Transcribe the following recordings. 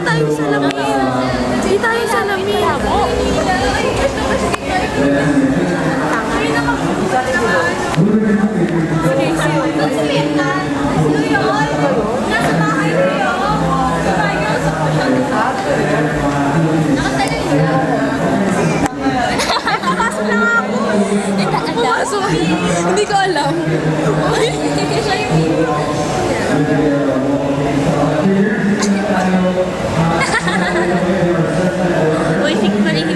tayo sa lamin. Di tayo sa lamin. Nakapasok na nga ako. Pumasok. Hindi ko alam. Uy, higpaling.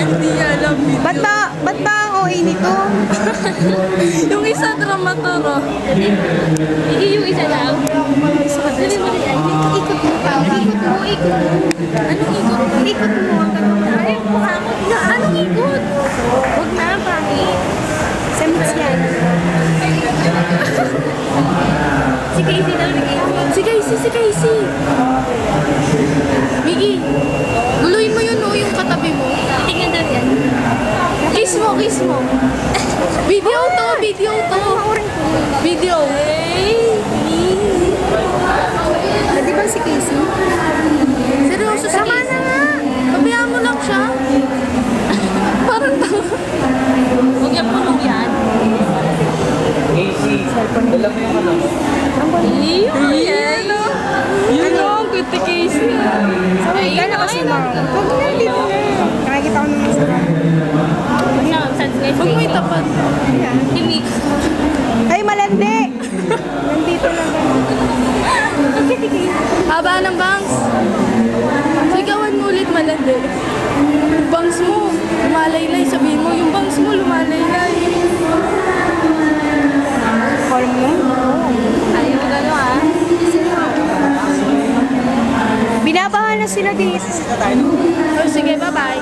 Hindi alam nito. Ba't ba ang OA nito? Yung isa dramatoro. Yung isa lang. Dali mo rin. Ikot mo pa. Ikot mo. Anong ikot? Ikot mo. Ay, buhakot na. Anong ikot? Huwag na, pangit. Samits yan. Si Casey daw nag-ikot. Si Casey. Miggy, guluhin mo yun o yung katabi mo. Tingnan daw yan. Kiss mo. Video to. Video. Di ba si Casey? Seryoso si Casey. Na nga. Pabayaan mo lang siya. Parang huwag yan punong yan. Casey, dala mo yung ano mo? Yun o, ang good to Casey. Sorry ka na kasi ma'am. Huwag na, dito na. Nakikita ko naman sa Huwag mo itapat. Timik. Ay, malandi! Nandito lang kami. Haba ng bangs. Sigawan mo ulit malandi. Bangs mo, lumalaylay. Sabihin mo, yung bangs mo, lumalaylay. Form mo? Ayaw mo gano'n ah. Binabahan na sila dito. Oh, sige, bye-bye.